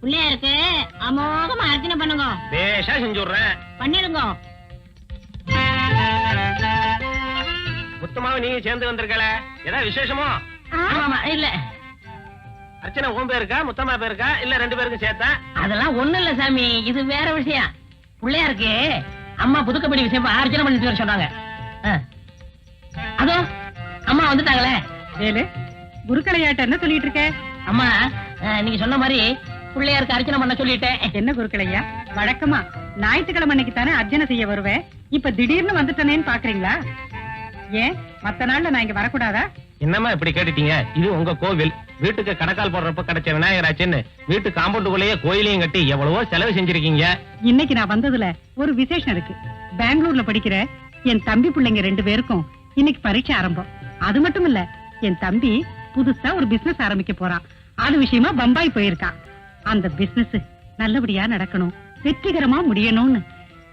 பிள்ளையாருக்கு அமோகமா அர்ச்சனை பண்ணுங்க. பேஷா செஞ்சுடுறேன். பண்ணிடுங்க. முத்தமாவை நீங்க சேர்ந்து வந்திருக்கல, ஏதாவது விசேஷமோ? இல்ல, அர்ச்சனை உன் பேருக்கா முத்தம்மா பேருக்கா இல்ல ரெண்டு பேருக்கும் சேர்த்தா? அதெல்லாம் ஒண்ணு இல்ல சாமி, இது வேற விஷயம். பிள்ளையாருக்கு அம்மா புதுக்கப்படி விஷயம் அர்ச்சனை பண்ணிட்டு வர சொன்னாங்க. அதோ அம்மா வந்துட்டாங்களே. ஏழு குருக்களையாட்ட என்ன சொல்லிட்டு இருக்க? அம்மா நீங்க சொன்ன மாதிரி பிள்ளையாருக்கு அர்ச்சனை பண்ண சொல்லிட்டேன். என்ன குருக்களையா, வழக்கமா ஞாயிற்றுக்கிழமை அன்னைக்கு தானே அர்ச்சனை செய்ய வருவேன், இப்ப திடீர்னு வந்துட்டனேன்னு பாக்குறீங்களா? ஏன் மத்த நாள்ல நான் இங்க வரக்கூடாதா? என்னம்மா இப்படி கேட்டுட்டீங்க? இது உங்க கோவில். வீட்டுக்கு கடக்கால் போடுறப்ப கிடைச்ச விநாயகராச்சுன்னு வீட்டு காம்பவுண்டுக்குள்ளேயே கோயிலையும் கட்டி எவ்வளவோ செலவு செஞ்சிருக்கீங்க. இன்னைக்கு நான் வந்ததுல ஒரு விசேஷம் இருக்கு. பெங்களூர்ல படிக்கிற என் தம்பி பிள்ளைங்க 2 பேருக்கும் இன்னைக்கு பரீட்சை ஆரம்பம். அது மட்டும் இல்ல, என் தம்பி புதுசா ஒரு பிசினஸ் ஆரம்பிக்க போறான். அது விஷயமா பம்பாய் போயிருக்கான். அந்த பிசினஸ் நல்லபடியா நடக்கணும், வெற்றிகரமா முடியணும்னு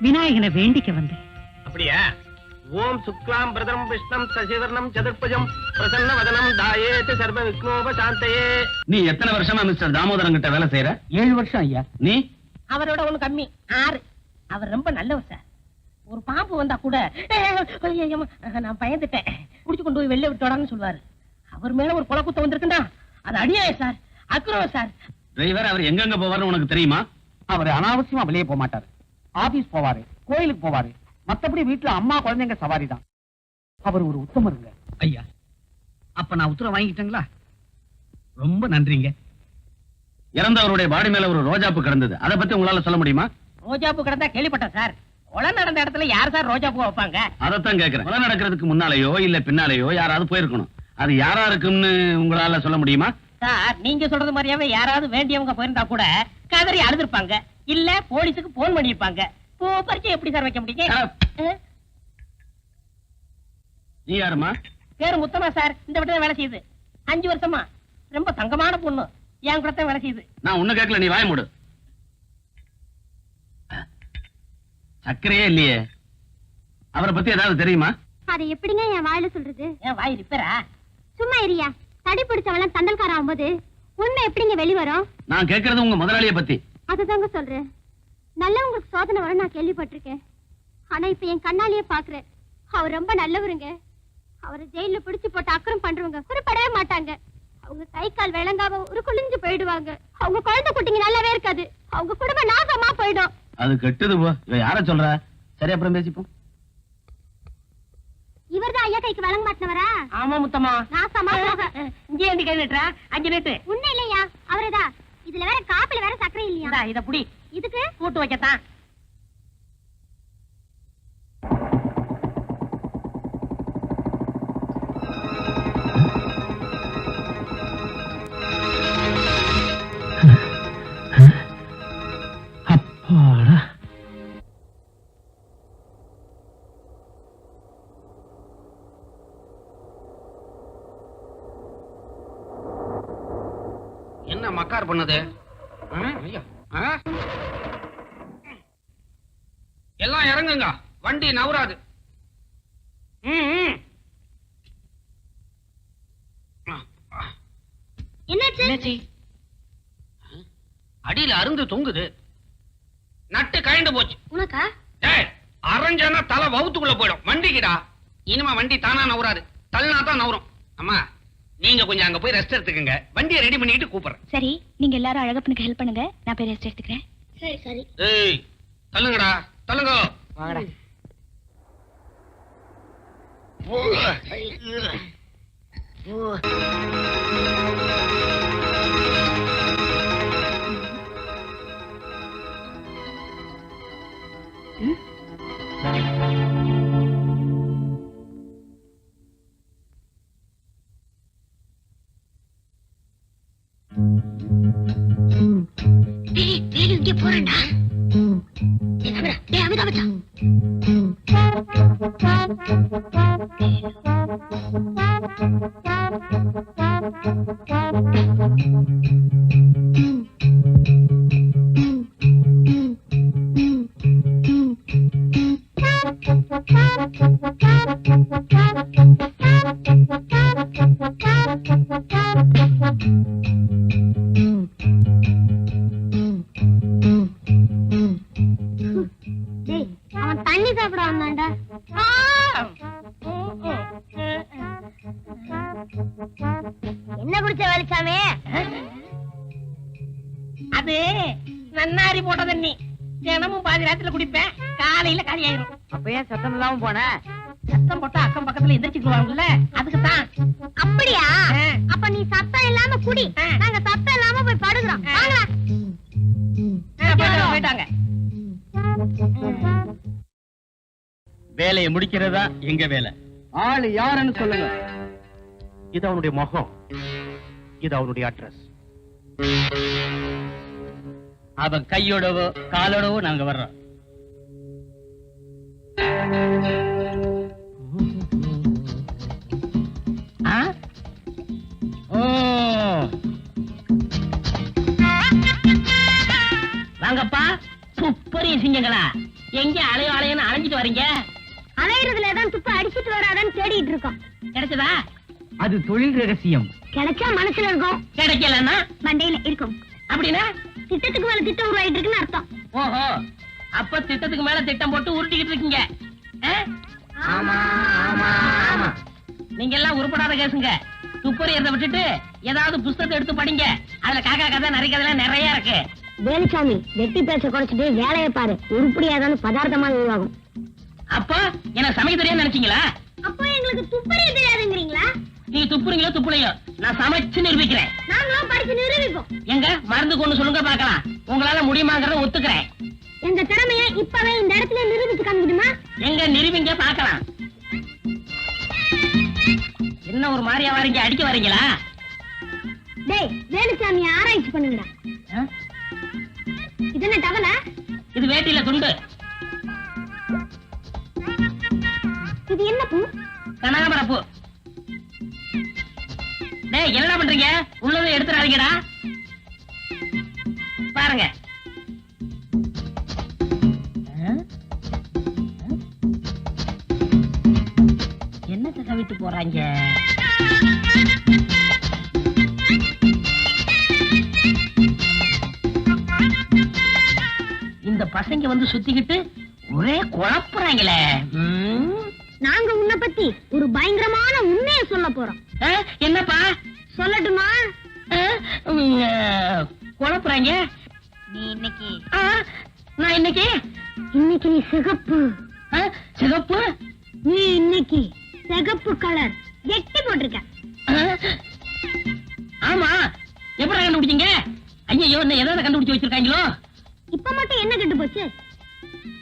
விநாயகனை வேண்டிக்க வந்தேன். அப்படியா? ஓம் சுக்லாம் பிரதம் விஷ்ணம் சசிவர்ணம் சதுர்புஜம் பிரசன்ன வதனம் தாயேத் சர்வ விக்னோபசாந்தயே. நீ எத்தனை வருஷமா மிஸ்டர் தாமோதரன் கிட்ட வேலை செய்யற? 7 வருஷம் ஐயா. நீ? அவரோட ஒண்ணு கம்மி, 6. அவர் ரொம்ப நல்லவர் சார். ஒரு பாம்பு வந்தா கூட நான் பயந்துட்டேன், குடிச்சு கொண்டு போய் வெளில விட்டோடான்னு சொல்லுவாரு. அவர் மேல ஒரு கொலை குத்த வந்திருக்குன்னா அது அடியாய சார், அக்ரவ சார். டிரைவர் அவர் எங்கெங்க போவாருன்னு உனக்கு தெரியுமா? அவர் அனாவசியமா வெளியே போக மாட்டாரு. ஆபீஸ் போவாரு, கோயிலுக்கு போவாரு. மத்தபடி வீட்டுல அம்மா குழந்தைங்க சவாரி தான். அவர் ஒரு உத்தமருங்க. ஐயா, அப்ப நான் உத்தரவு வாங்கிட்டேங்களா? ரொம்ப நன்றிங்க. இறந்தவருடைய பாடி மேல ஒரு ரோஜாப்பு கிடந்தது, அதை பத்தி உங்களால சொல்ல முடியுமா? ரோஜாப்பூ கிடந்தா கேள்விப்பட்டேன் சார். கொலை நடந்த இடத்துல யார் சார் ரோஜாப்பூ வைப்பாங்க? அதைத்தான் கேக்குறேன். கொலை நடக்கிறதுக்கு முன்னாலேயோ இல்ல பின்னாலேயோ யாராவது போயிருக்கணும். அது யாரா இருக்கும்னு உங்களால சொல்ல முடியுமா? சார், நீங்க சொல்றது மாதிரியாவே யாராவது வேண்டியவங்க போயிருந்தா கூட கதறி அழுதுருப்பாங்க, இல்ல போலீஸுக்கு போன் பண்ணிருப்பாங்க. பரிச்சை எப்படி சார் வைக்க முடியுங்க? நீ யாருமா? பேரு முத்தமா சார். இந்த வீட்டுல வேலை செய்யுது. 5 வருஷமா. ரொம்ப தங்கமான பொண்ணு, என் கூட தான் வேலை செய்யுது. நான் ஒண்ணு கேட்கல, நீ வாய மூடு. சக்கரையே இல்லையே. அவரை பத்தி ஏதாவது தெரியுமா? அதை எப்படிங்க என் வாயில சொல்றது? என் வாய் ரிப்பேரா? சும்மா இரியா. தடி பிடிச்சவெல்லாம் தண்டல்கார ஆகும்போது உண்மை எப்படிங்க வெளிவரும்? நான் கேட்கறது உங்க முதலாளிய பத்தி. அதுதாங்க சொல்றேன். நல்லவங்களுக்கு சோதனை வர நான் கேள்விப்பட்டிருக்கேன். ஆனா இப்ப என் கண்ணாலேயே பாக்குறேன். அவர் ரொம்ப நல்லவருங்க. அவரை ஜெயில பிடிச்சு போட்டு அக்கறம் பண்றவங்க குறிப்படவே மாட்டாங்க. அவங்க கை கால் விளங்காம ஒரு குளிஞ்சு போயிடுவாங்க. அவங்க குழந்தை குட்டிங்க நல்லாவே இருக்காது. அவங்க குடும்பம் நாசமா போயிடும். அது கெட்டது போ. இவ யார சொல்ற? சரி, அப்புறம் பேசிப்போம். இவர்தான் ஐயா கைக்கு விளங்க மாட்டினவரா? ஆமா முத்தமா. நாசமா போக. இங்கே ஏண்டி கை நீட்டுற? 5 நீட்டு. உண்மை இல்லையா? அவரேதான். இதுல வேற காப்பில வேற சக்கரை இல்லையா? இத புடி. இதுக்கு கூட்டு வைக்கத்தான். அப்பாடா. என்ன மக்கார் பண்ணது? எல்லாம் இறங்குங்க, வண்டி நவராது. என்னாச்சு? அடியில அருந்து தொங்குது. நட்டு கழண்டு போச்சு. உனக்கா? அரைஞ்சனா தலை வவுத்துக்குள்ள போயிடும். வண்டிக்குடா. இனிமே வண்டி தானா நவராது, தள்ளினா தான் நவரும். அம்மா, நீங்க கொஞ்சம் அங்க போய் ரெஸ்ட் எடுத்துக்கங்க. வண்டியை ரெடி பண்ணிட்டு கூப்பிடுறேன். சரி, நீங்க எல்லாரும் அழகப்பனுக்கு ஹெல்ப் பண்ணுங்க, நான் போய் ரெஸ்ட் எடுத்துக்கிறேன். சரி சரி. ஏய், தள்ளுங்கடா, தள்ளுங்க. வாங்கடா. இங்க போறேன்டா. அமிதா குடிச்ச வேலுச்சாமி? அது நன்னாரி போட்ட தண்ணி. தினமும் பாதி ராத்திரில குடிப்பேன், காலையில காலி ஆயிரும். அப்ப ஏன் சத்தம் இல்லாம போன? சத்தம் போட்டா அக்கம் பக்கத்துல எந்திரிச்சுக்குவாங்கல்ல, அதுக்குதான். அப்படியா? அப்ப நீ சத்தம் இல்லாம குடி, நாங்க சத்தம் இல்லாம போய் படுக்கிறோம். வாங்க. போயிட்டாங்க. வேலையை முடிக்கிறதா எங்க வேலை. ஆளு யாருன்னு சொல்லுங்க. இது அவனுடைய முகம், இது அவனுடைய அட்ரஸ். அவன் கையோடவோ காலோடவோ நாங்க வர்றோம். வாங்கப்பா, துப்பறிய சிங்கங்களா, எங்க அலையோ அலையன்னு அலைஞ்சிட்டு வரீங்க? அலையிறதுலதான் துப்ப அடிச்சிட்டு வராதான்னு தேடிட்டு இருக்கோம். கிடைச்சதா? அது தொழில் ரகசியம். கிடைச்சா மனசுல இருக்கும், கிடைக்கலன்னா மண்டையில இருக்கும். அப்படின்னா திட்டத்துக்கு மேல திட்டம் உருவாயிட்டு இருக்குன்னு அர்த்தம். ஓஹோ, அப்ப திட்டத்துக்கு மேல திட்டம் போட்டு உருட்டிக்கிட்டு இருக்கீங்க. நீங்க எல்லாம் உருப்படாத கேசுங்க. துப்பறியறத விட்டுட்டு ஏதாவது புஸ்தகத்தை எடுத்து படிங்க. அதுல காக்கா கதை நிறைய கதை நிறைய இருக்கு. வேலுச்சாமி, வெட்டி பேச்ச குறைச்சிட்டு வேலையை பாரு. உருப்படியாதான பதார்த்தமா உருவாகும். அப்போ என்ன சமைக்க தெரியாது நினைச்சீங்களா? அப்போ எங்களுக்கு துப்பறிய தெரியாதுங்கிறீங்களா? நீ துப்புறீங்களோ துப்புலையோ, நான் சமைச்சு நிரூபிக்கிறேன். நாங்களும் படிச்சு நிரூபிப்போம். எங்க மருந்து கொண்டு சொல்லுங்க பார்க்கலாம். உங்களால முடியுமாங்கிறத ஒத்துக்கிறேன். எங்க திறமைய இப்பவே இந்த இடத்துல நிரூபிச்சு காமிக்கணுமா? எங்க நிரூபிங்க பார்க்கலாம். என்ன ஒரு மாதிரியா வாரீங்க, அடிக்க வரீங்களா? டேய், வேலுச்சாமி ஆராய்ச்சி பண்ணுங்கடா. இது என்ன டவலா? இது வேட்டியில துண்டு. இது என்ன பூ? கனகாமர பூ. டேய், என்னடா பண்றீங்க? உள்ளதை எடுத்துறாதீங்கடா. பாருங்க. என்னத்தை கவிட்டு போறாங்க? இந்த பசங்க வந்து சுத்திக்கிட்டு ஒரே குழப்புறாங்களே. நாங்க உன்னை பத்தி ஒரு பயங்கரமான உண்மையை சொல்ல போறோம். என்னப்பா? சொல்லட்டுமா? குழப்புறாங்க. நீ இன்னைக்கு நான் இன்னைக்கு நீ சிகப்பு. சிகப்பு? நீ இன்னைக்கு சிகப்பு கலர் எட்டி போட்டிருக்க. ஆமா, எப்படி கண்டுபிடிச்சீங்க? ஐயோ, என்ன ஏதாவது கண்டுபிடிச்சு வச்சிருக்காங்களோ? இப்ப மட்டும் என்ன கெட்டு போச்சு?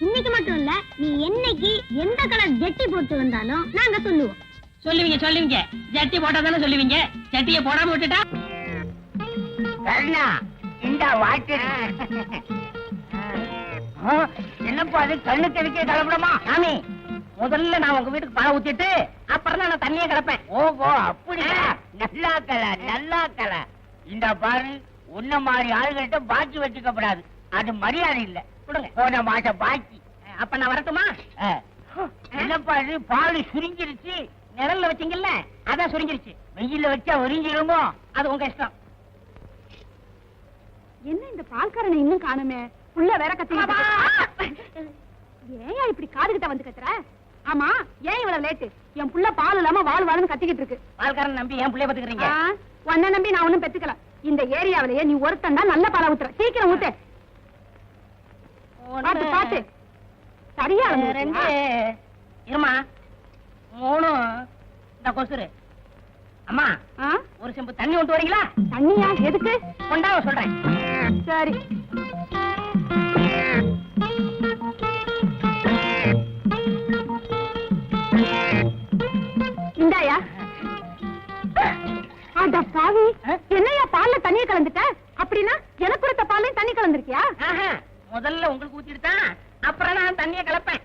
இன்னைக்கு மட்டும் இல்ல, நீ என்னைக்கு எந்த கலர் ஜெட்டி போட்டு வந்தாலும் நாங்க சொல்லுவோம். சொல்லுவீங்க. ஜட்டி போட்டா தானே சொல்லுவீங்க. ஜட்டியை போடாம விட்டுட்டா? என்னப்பா அது கண்ணு தெளிக்க கலப்படமா? சாமி, முதல்ல நான் உங்க வீட்டுக்கு பணம் ஊத்திட்டு அப்புறம் தான் நான் தண்ணியை கிடப்பேன். ஓஹோ, அப்படியா? நல்லா கல. இந்த பாரு, உன்ன மாதிரி ஆளுகிட்ட பாக்கி வச்சுக்கப்படாது. அது மரியாதை இல்ல. கொடுங்க. போன மாசம் பாக்கி. அப்ப நான் வரட்டுமா? என்னப்பா இது, பால் சுருங்கிருச்சு. நிழல்ல வச்சீங்கல்ல, அதான் சுருங்கிருச்சு. வெயில வச்சா ஒரிஞ்சிருமோ? அது உங்க இஷ்டம். என்ன இந்த பால்காரனை இன்னும் காணுமே? புள்ள வேற கத்திக்கிட்டு ஏன் இப்படி காதுகிட்ட வந்து கத்துற? ஆமா, ஏன் இவ்வளவு லேட்டு? என் புள்ள பால் இல்லாம வாழ்னு கத்திக்கிட்டு இருக்கு. பால்காரன் நம்பி என் பிள்ளைய பாத்துக்கிறீங்க. உன்னை நம்பி நான் ஒண்ணும் பெத்துக்கல. இந்த ஏரியாவிலேயே நீ ஒருத்தன் தான் நல்ல பாலை ஊத்துற. சீக்கிரம் ஊத்து. பாத்து சரியா? 2 இருமா, 3 இந்த கொசுரு. அம்மா, ஒரு செம்பு தண்ணி கொண்டு வரீங்களா? தண்ணியா? எதுக்கு? கொண்டாவ சொல்றேன். சரி. இந்தாயா. அட பாவி, என்னையா பால்ல தண்ணிய கலந்துட்ட? அப்படின்னா எனக்கு கொடுத்த பால்ல தண்ணி கலந்துருக்கியா? முதல்ல உங்களுக்கு ஊத்திட்டு தான் அப்புறம் நான் தண்ணியை கலப்பேன்.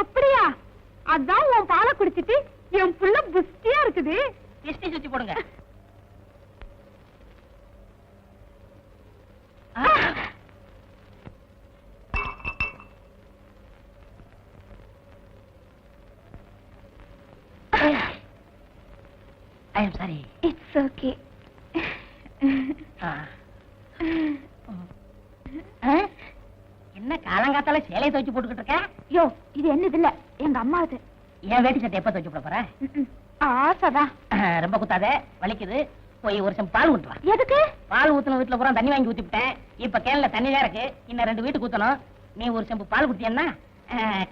அப்படியா? அதான் உன் பாலை குடிச்சிட்டு என் புள்ள புஷ்டியா இருக்குது. திஷ்டி சுத்தி போடுங்க. I am sorry. It's okay. என்ன காலங்காத்தால சேலையை துவைச்சு போட்டுக்கிட்டு இருக்க? யோ, இது என்னது இல்ல, எங்க அம்மாவது. என் வேட்டி சட்டை எப்ப துவைச்சு போட போற? ஆசைதான். ரொம்ப குத்தாத, வலிக்குது. போய் ஒரு சம் பால் ஊத்துவா. எதுக்கு? பால் ஊத்துன வீட்டுல பூரா தண்ணி வாங்கி ஊத்திவிட்டேன். இப்ப கேன்ல தண்ணி தான் இருக்கு. இன்னும் 2 வீட்டுக்கு ஊத்தணும். நீ ஒரு செம்பு பால் குடிச்சேன்னா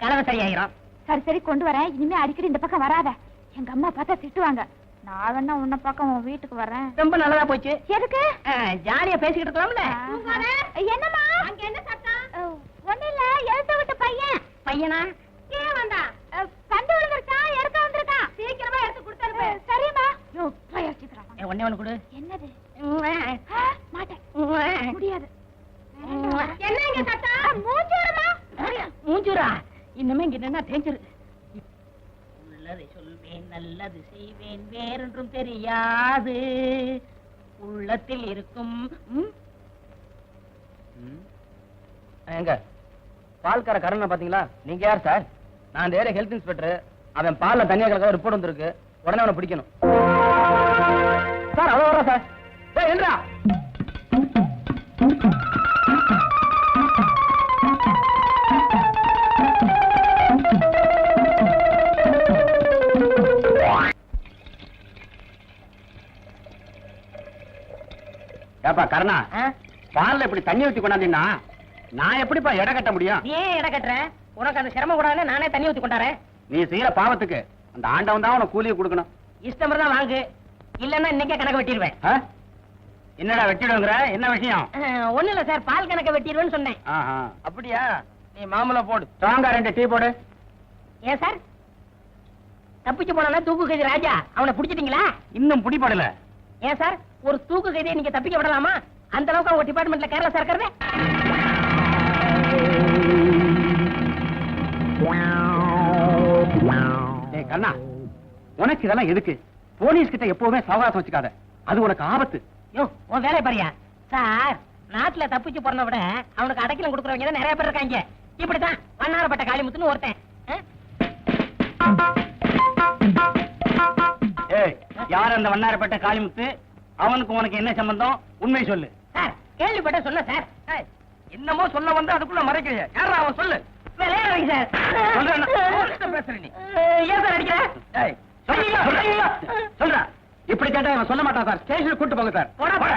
கலவை சரியாயிரும். சரி சரி கொண்டு வரேன். இனிமே அடிக்கடி இந்த பக்கம் வராத. எங்க அம்மா பார்த்தா திட்டுவாங்க. நான் வேணா உன்ன பக்கம் உன் வீட்டுக்கு வரேன். ரொம்ப நல்லதா போச்சு. எதுக்கு? ஜாலியா பேசிக்கிட்டு இருக்கலாம்ல. என்னம்மா அங்க என்ன சத்தம்? ஒண்ணு இல்ல, எழுத்த விட்ட பையன். பையனா? ஏன் வந்தா? பந்து விழுந்துருச்சா? எடுக்க வந்திருக்கான். சீக்கிரமா எடுத்து கொடுத்துருப்ப. சரிம்மா. யோ ட்ரையா சீக்கிரம். ஒண்ணே ஒண்ணு கொடு. என்னது? மாட்டேன். முடியாது. என்ன இங்க சத்தம்? மூஞ்சூரமா? மூஞ்சூரா? இன்னுமே இங்க என்ன டேஞ்சர். உள்ளதை சொல்வேன், நல்லது செய்வேன், வேறொன்றும் தெரியாது. உள்ளத்தில் இருக்கும். எங்க பால்கார கரண பாத்தீங்களா? நீங்க யார் சார்? நான் அந்த ஏரியா ஹெல்த் இன்ஸ்பெக்டர். அவன் பால்ல தனியா கலக்க ரிப்போர்ட் வந்திருக்கு. உடனே அவனை பிடிக்கணும் சார். அவ்வளவு வரா சார். ஏய் என்னடா? ஏப்பா கருணா, பால்ல இப்படி தண்ணி ஊத்தி கொண்டாந்தீங்கன்னா நான் எப்படிப்பா எடை கட்ட முடியும்? நீ ஏன் எடை கட்டுற? உனக்கு அந்த சிரமம் கூடாது. நானே தண்ணி ஊத்தி கொண்டாரேன். நீ செய்யற பாவத்துக்கு அந்த ஆண்டவன் தான் உனக்கு கூலியை கொடுக்கணும். இஷ்டம் தான் வாங்கு, இல்லன்னா இன்னைக்கே கணக்கு வெட்டிடுவேன். என்னடா வெட்டிடுங்கிற? என்ன விஷயம்? ஒண்ணு இல்ல சார், பால் கணக்க வெட்டிடுவேன்னு சொன்னேன். அப்படியா? நீ மாமூல போடு. ஸ்ட்ராங்கா 2 டீ போடு. ஏன் சார் தப்பிச்சு போனா தூக்கு கைதி ராஜா, அவனை பிடிச்சிட்டீங்களா? இன்னும் பிடிபடல. ஏன் சார் ஒரு தூக்கு கைதியை நீங்க தப்பிக்க விடலாமா? அந்த அளவுக்கு அவங்க டிபார்ட்மெண்ட்ல கேரளா சார் இருக்கிறது. கண்ணா, உனக்கு இதெல்லாம் எதுக்கு? போலீஸ் கிட்ட எப்பவுமே சவகாசம் வச்சுக்காத, அது உனக்கு ஆபத்து. யோ உன் வேலை பாரியா சார். நாட்டுல தப்பிச்சு போறத விட அவனுக்கு அடைக்கலம் கொடுக்கறவங்க தான் நிறைய பேர் இருக்காங்க. இப்படித்தான் வண்ணாரப்பட்ட காளிமுத்துன்னு ஒருத்தன். ஏய், யார் அந்த வண்ணாரப்பட்ட காளிமுத்து? அவனுக்கு உனக்கு என்ன சம்பந்தம்? உண்மை சொல்லு. சார் கேள்விப்பட்ட சொல்ல சார். என்னமோ சொல்ல வந்து அதுக்குள்ள மறைக்கிறியா? யாரா அவன்? சொல்லு. விளையாடுறீங்க சார். பேசுற நீ? ஏன் சார் அடிக்கிற? சொல்றா. இப்படி கேட்டா இவன் சொல்ல மாட்டான் சார். ஸ்டேஷனுக்கு கூட்டு போங்க சார். போடா போடா.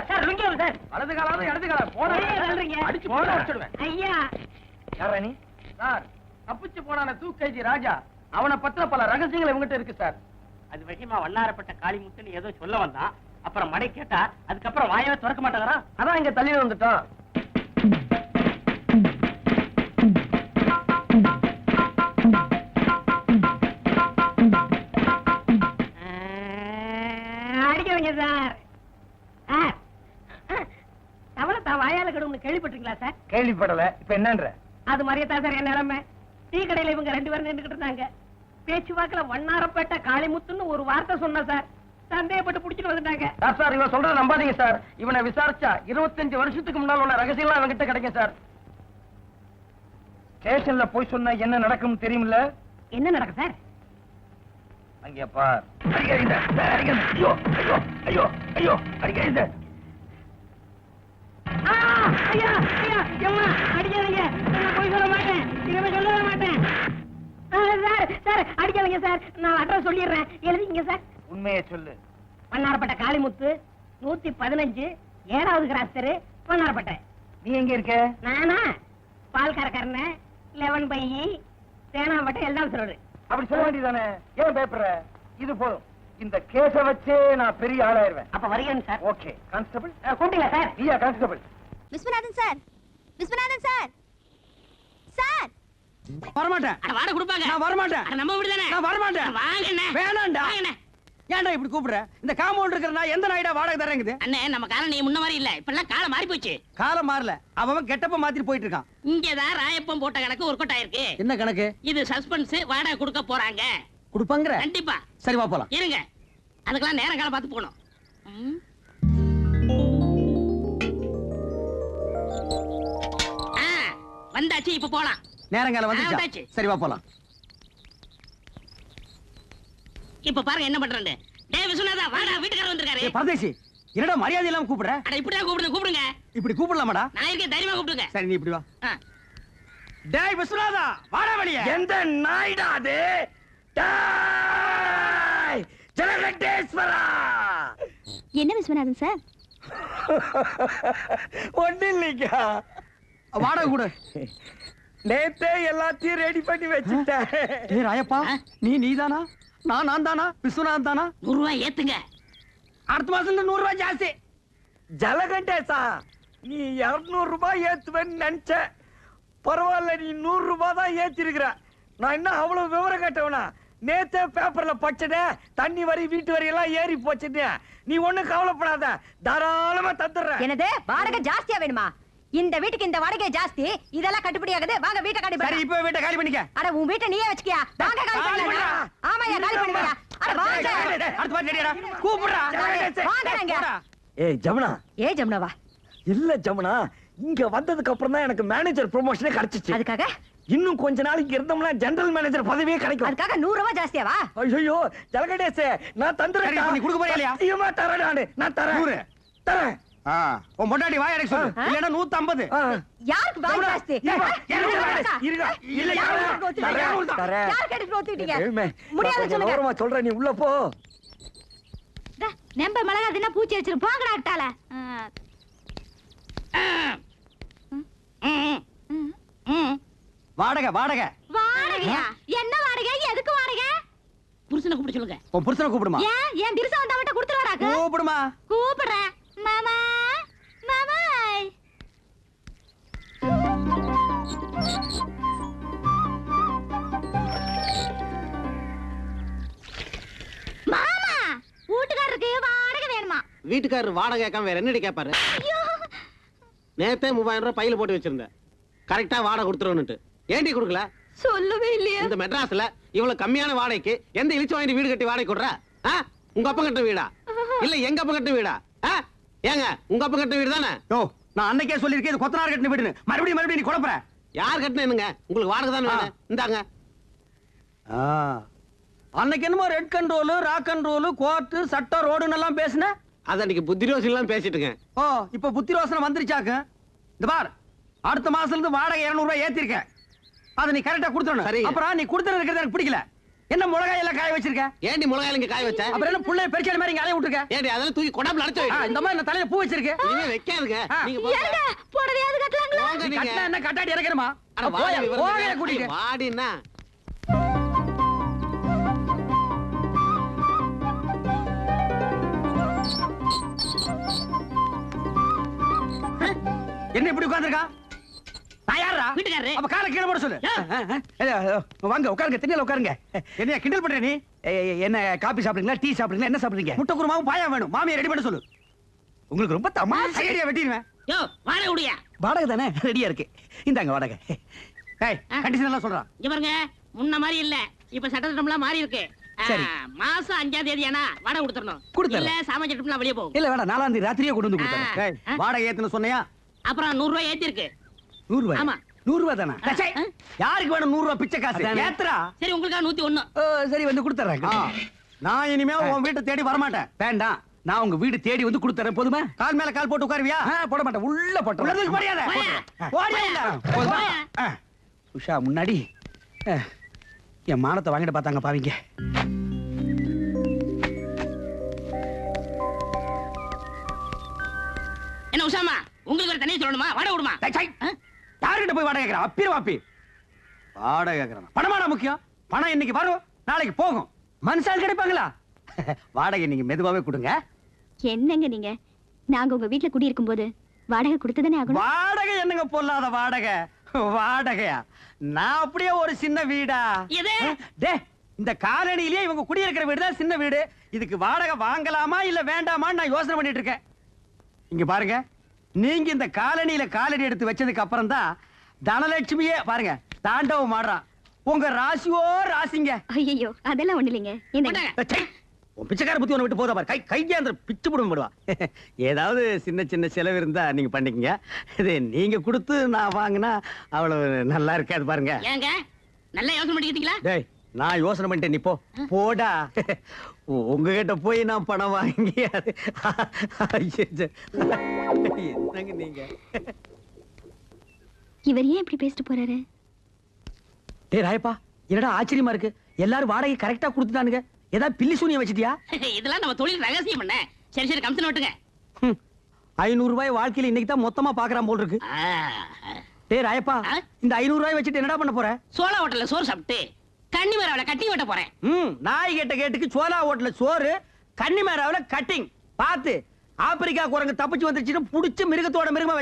சார் லுங்கி வரு சார். வலது காலாவது இடது காலம் போடா. அடிச்சு போட வச்சிடுவேன். ஐயா யாரா நீ? சார், தப்பிச்சு போனான தூக்கைதி ராஜா, அவனை பத்தின பல ரகசியங்கள் இவங்கிட்ட இருக்கு சார். அது விஷயமா வண்ணாரப்பட்ட காளிமுத்துன்னு ஏதோ சொல்ல வந்தான். அப்புறம் மடை கேட்டா அதுக்கப்புறம் வாயவே திறக்க மாட்டாங்கறான். அதான் இங்க தள்ளி வந்துட்டான். அடிக்கிறீங்க சார். தவளை தான் வாயால கடும்னு கேள்விப்பட்டிருக்கீங்களா சார்? கேள்விப்படல. இப்ப என்னன்ற? அது மாதிரியே தான் சார் என் நிலைமை. டீ கடையில இவங்க 2 பேரும் நின்றுகிட்டு இருந்தாங்க. பேச்சுவாக்குல வண்ணாரப்பேட்டை காளிமுத்துன்னு ஒரு வார்த்தை சொன்ன சார். சந்தேகப்பட்டு புடிச்சிட்டு வந்துட்டாங்க. சார் இவன் சொல்றத நம்பாதீங்க சார். இவனை விசாரிச்சா 25 வருஷத்துக்கு முன்னால் உள்ள ரகசியம்லாம் அவன்கிட்ட கிடைக்கும் சார். ஸ்டேஷன்ல போய் சொன்னா என்ன நடக்கும் தெரியுமில்ல? என்ன நடக்கும் சார்? அங்கே பார். அடிக்காதீங்க. ஐயோ ஐயோ ஐயோ ஐயோ அடிக்காதீங்க. ஐயா ஐயா எம்மா அடிக்காதீங்க. நான் போய் சொல்ல மாட்டேன். இனிமே சொல்ல மாட்டேன். சார் சார் அடிக்காதீங்க சார். நான் அட்ரஸ் சொல்லிடுறேன், எழுதிங்க சார். உண்மையை சொல்லு. வண்ணாரப்பட்ட காளிமுத்து 115 7வது கிராஸ் தெரு வண்ணாரப்பட்டை. நீ எங்க இருக்க? நானா பால்காரக்காரன 11 பை தேனாம்பட்டை எல்லாம் சொல்றேன். அப்படி சொல்ல வேண்டியதானே? ஏன் பயப்படுற? இது போதும். இந்த கேஸ வச்சே நான் பெரிய ஆளாயிருவேன். அப்ப வருகிறேன் சார். Okay constable. கூப்பிட்டீங்களா சார்? நீயா constable? Viswanathan sir, Viswanathan sir. Sir வரமாட்டேன். வாடகை கொடுப்பாங்க. நான் வரமாட்டேன். நம்ம வீடு தானே. நான் வரமாட்டேன். வாங்கண்ணே. வேணாம்டா. வாங்கண்ணே. ஏன்டா இப்படி கூப்பிடுற? இந்த காம்பவுண்ட் இருக்கிற நான் எந்த நாய்டா வாடகை தரேங்குது? அண்ணே நம்ம காலம் நீ முன்ன மாதிரி இல்ல. இப்பெல்லாம் காலம் மாறி போச்சு. காலம் மாறல. அவன் கெட்டப்ப மாத்திட்டு போயிட்டு இருக்கான். இங்கதான் ராயப்பம் போட்ட கணக்கு ஒர்க் அவுட் ஆயிருக்கு. என்ன கணக்கு? இது சஸ்பென்ஸ். வாடகை கொடுக்க போறாங்க. கொடுப்பாங்கற? கண்டிப்பா. சரி வா போலாம். இருங்க, அதுக்கெல்லாம் நேரம் காலம் பார்த்து போகணும். வந்தாச்சு, இப்ப போலாம். நேரங்கால வந்தாச்சு. வந்துச்சு. சரி வா போலாம். இப்ப பாருங்க என்ன பண்றேன்னு. டேய் விஸ்வநாதா, வாடா, வீட்டுக்காரர் வந்திருக்காரு. ஏய் பரதேசி, என்னடா மரியாதை இல்லாம கூப்பிடுற? அட இப்படிதான் கூப்பிடுங்க. இப்படி கூப்பிடலாமாடா? நான் இருக்கேன், தைரியமா கூப்பிடுங்க. சரி நீ இப்படி வா. டேய் விஸ்வநாதா, வாடா வெளிய. எந்த நாய்டா அது? டேய் ஜலகண்டேஸ்வரா. என்ன விஸ்வநாதன் சார்? ஒண்ணு இல்லைங்க, வாடகை கூட நேத்தே எல்லாத்தையும் ரெடி பண்ணி வச்சுட்டேன். ஏ ராயப்பா, நீதானா? நான் தானா? விஸ்வநாதன் தானா? 100 ரூபாய் ஏத்துங்க. அடுத்த மாசத்துல 100 ரூபாய் ஜாஸ்தி. ஜலகண்டேசா, நீ 200 ரூபாய் ஏத்துவேன்னு நினைச்ச. பரவாயில்ல, நீ 100 ரூபாய் தான் ஏத்திருக்கிற. நான் என்ன அவ்வளவு விவரம் கேட்டவனா? நேத்தே பேப்பர்ல படிச்சதே, தண்ணி வரி வீட்டு வரி எல்லாம் ஏறி போச்சுன்னு. நீ ஒண்ணும் கவலைப்படாத, தாராளமா தந்துடுறேன். என்னது வாடகை ஜாஸ்தியா வேணுமா? இந்த வீட்டுக்கு இந்த வாடகை ஜாஸ்தி, இதெல்லாம் கட்டுப்படி ஆகுது. வாங்க வீட்டை காலி சரி, பண்ணு. இப்ப வீட்டை காலி பண்ணிக்க. அட உன் வீட்டை நீயே வச்சுக்கியா? வாங்க காலி பண்ணு. ஆமாயா, காலி பண்ணுவியா? அட வாங்க. அடுத்த மாதிரி ரெடியாடா, கூப்பிடுறா. வாங்கங்க. ஏய் ஜமுனா. ஏ ஜமுனாவா? இல்ல ஜமுனா, இங்க வந்ததுக்கு அப்புறம் தான் எனக்கு மேனேஜர் ப்ரமோஷனே கிடைச்சிச்சு. அதுக்காக இன்னும் கொஞ்ச நாளைக்கு இருந்தோம்னா ஜெனரல் மேனேஜர் பதவியே கிடைக்கும். அதுக்காக 100 ரூபாய் ஜாஸ்தியாவா? ஐயோ ஜலகடேசே, நான் தந்துறேன். நீ கொடுக்க போறியா இல்லையா? ஐயோ தரேன், நான் தரேன். தரேன். உன் பொண்டாட்டி வாய் அடைக்க சொல்லு, இல்லனா 150. யாருக்கு வாய் ஜாஸ்தி? இருடா. இல்ல யாருக்கு ஒத்துக்கிட்டீங்க? முடியாது சொல்லுங்க. ஓரமா சொல்றேன், நீ உள்ள போ. நம்ப மிளகா தின்னா பூச்சி வச்சிரு. போங்கடா அட்டால. வாடகை வாடகை. வாடகையா? என்ன வாடகை? எதுக்கு வாடகை? புருஷனை கூப்பிட சொல்லுங்க. உன் புருஷனை கூப்பிடுமா? ஏன் என் திருசா வந்தா மட்டும் கொடுத்துருவாராக்கு? கூப்பிடுமா? கூப்பிடுறேன். மாமா மாமா. மாமா, வீட்டுக்காரருக்கு வாடகை வேணுமா? வீட்டுக்காரர் வாடகை கேட்காம வேற என்னடி கேட்பாரு? ஐயோ, நேத்தே 3000 ரூபாய் பையில போட்டு வச்சிருந்தேன். கரெக்டா வாடகை கொடுத்துருவன்னுட்டு ஏண்டி கொடுக்கல? சொல்லவே இல்லையே. இந்த மெட்ராஸ்ல இவ்வளவு கம்மியான வாடகைக்கு எந்த இழிச்சு வாங்கி வீடு கட்டி வாடகை கொடுற? உங்க அப்பா கட்ட வீடா இல்ல எங்க அப்பா கட்ட வீடா? ஏங்க உங்க அப்பா கட்ட வீடு தானே? யோ, நான் அன்னைக்கே சொல்லிருக்கேன், இது கொத்தனார் கட்டின வீடுன்னு. மறுபடியும் நீ குழப்பற. யார் கட்டினேனுங்க? உங்களுக்கு வாடகை தானே வேணும். இந்தாங்க. அன்னைக்கு என்னமோ red control, rock control, court, சட்டம், ரோடுன்னு எல்லாம் பேசுன. அது அன்னைக்கு புத்தி ரோசி எல்லாம் பேசிட்டுங்க. ஓ, இப்ப புத்தி ரோசனை வந்துருச்சாக்க. இந்த பார், அடுத்த மாசத்துல இருந்து வாடகை 200 ரூபாய் ஏத்திருக்கேன். அதை நீ கரெக்டா கொடுத்துடணும். சரிங்க. அப்புறம் நீ கொடுத்துறது இருக்கிறது எனக்கு பிடிக்கல. என்ன மிளகாய் எல்லாம் காய வச்சிருக்க? ஏண்டி மிளகாய் இங்க காய வச்ச? அப்புறம் என்ன புள்ளைய பெருச்சாடி மாதிரி இங்க அலைய விட்டுருக்க? ஏண்டி அதெல்லாம் தூக்கி கொடாப்ல அடைச்சு வை. இந்த மாதிரி நான் தலையில பூ வச்சிருக்கு. இனிமே வைக்காதுங்க. நீங்க போங்க. ஏங்க புடவையாவது கட்டலாங்களா? போங்க நீ நீங்க. கட்டினா என்ன கட்டாடி இறக்கணுமா? அட வாடி விவரம் போக தெரியாது. கூட்டிட்டு. வாடின்னா என்ன இப்படி உட்கார்ந்திருக்கா? நான் யாரா? வீட்டுக்காரரு. அப்ப காலை கீழே போட சொல்லு. வாங்க உட்காருங்க, திண்ணையில உட்காருங்க. என்ன கிண்டல் பண்ற நீ? என்ன காபி சாப்பிடுறீங்களா, டீ சாப்பிடுறீங்களா, என்ன சாப்பிடுறீங்க? முட்டை குருமாவும் பாயா வேணும். மாமியை ரெடி பண்ண சொல்லு. உங்களுக்கு ரொம்ப தமாஷா ஐடியா வெட்டிடுவேன். யோ, வாடகை உடையா? வாடகை தானே ரெடியா இருக்கு. இந்தாங்க வாடகை. ஏய், கண்டிஷன் எல்லாம் சொல்றான். இங்க பாருங்க, முன்ன மாதிரி இல்ல. இப்ப சட்டத்திட்டம்லாம் மாறி இருக்கு. சரி. மாசம் 5ஆம் தேதி ஆனா வாடகை கொடுத்துறணும். கொடுத்துறேன். இல்ல சாமான் சட்டம்லாம் வெளியே போகும். இல்ல வேணாம், 4ஆம் தேதி ராத்திரியே கொண்டு வந்து கொடுத்துறேன். ஏய், வாடகை ஏத்துன சொன்னையா? அப்புறம் 100 ரூபாய் ஏத்தி இருக்கு. 100 ரூபாய். ஆமா. 100 ரூபாய் தானா? சே, யாருக்கு வேணும் 100 ரூபாய் பிச்சை காசு? ஏத்துறா. சரி, உங்களுக்காக 101. சரி, வந்து கொடுத்துறேன். நான் இனிமே உன் வீட்டை தேடி வர மாட்டேன். வேண்டாம், நான் உங்க வீடு தேடி வந்து கொடுத்துறேன். போதுமா? கால் மேல கால் போட்டு உட்காருவியா? போட மாட்டேன், உள்ள போட்டு. உள்ளதுக்கு மரியாதை. ஓடியா இல்ல? போதுமா? உஷா முன்னாடி என் மானத்தை வாங்கிட்டு பார்த்தாங்க பாவிங்க. என்ன உஷாமா, உங்களுக்கு ஒரு தனியா சொல்லணுமா? வாடகை விடுமா? யாருக்கிட்ட போய் வாடகை கேட்கறான்? அப்பீர வாப்பி வாடகை கேட்கறான். பணமாடா முக்கியம். பணம் இன்னைக்கு வரும், நாளைக்கு போகும். மனுஷால் கிடைப்பாங்களா? வாடகை நீங்க மெதுவாவே கொடுங்க. என்னங்க நீங்க? நாங்க உங்க வீட்டுல குடி இருக்கும்போது வாடகை கொடுத்துதானே ஆகணும். வாடகை என்னங்க பொல்லாத வாடகை? வாடகையா? நான் அப்படியே ஒரு சின்ன வீடா? எது? டே, இந்த காலனிலேயே இவங்க குடியிருக்கிற வீடு தான் சின்ன வீடு. இதுக்கு வாடகை வாங்கலாமா இல்ல வேண்டாமான்னு நான் யோசனை பண்ணிட்டு இருக்கேன். இங்க பாருங்க, நீங்க இந்த காலனியில காலடி எடுத்து வச்சதுக்கு அப்புறம் தான் தனலட்சுமியே பாருங்க தாண்டவம் ஆடுறான். உங்க ராசியோ ராசிங்க. ஐயோ, அதெல்லாம் ஒண்ணு இல்லைங்க. ச்சை, உன் பிச்சைக்கார புத்தி ஒண்ணு விட்டு போதா பாரு. கையாந்திர பிச்சு போடுவோம் போடுவா. ஏதாவது சின்ன சின்ன செலவு இருந்தா நீங்க பண்ணிக்கங்க. இது நீங்க கொடுத்து நான் வாங்கினா அவ்வளவு நல்லா இருக்காது பாருங்க. ஏங்க நல்லா யோசனை பண்ணிக்கிட்டீங்களா? டேய், நான் யோசனை பண்ணிட்டேன், நீ போ. போடா. உங்ககிட்ட போய் நான் பணம் வாங்கி என்னங்க நீங்க? இவர் ஏன் இப்படி பேசிட்டு போறாரு? டேய் ராயப்பா, என்னடா ஆச்சரியமா இருக்கு. எல்லாரும் வாடகை கரெக்டா கொடுத்துட்டானுங்க. ஏதாவது பில்லி சூனியம் வச்சிட்டியா? இதெல்லாம் நம்ம தொழில் ரகசியம் பண்ண. சரி சரி கமிஷன் ஓட்டுங்க. 500 ரூபாய் வாழ்க்கையில இன்னைக்கு தான் மொத்தமா பாக்குறான் போல் இருக்கு. டேய் ராயப்பா, இந்த 500 ரூபாய் வச்சுட்டு என்னடா பண்ண போற? சோளா ஹோட்டல்ல சோறு சாப்பிட்டு கன்னிமேராவில கட்டி வெட்ட போறேன். நாய் கேட்ட கேட்டுக்கு சோலா ஹோட்டல்ல சோறு, கன்னிமேராவில கட்டிங். பாத்து ஆப்பிரிக்கா குரங்கு தப்பிச்சு வந்துருச்சுன்னு புடிச்சு மிருகத்தோட மிருகமா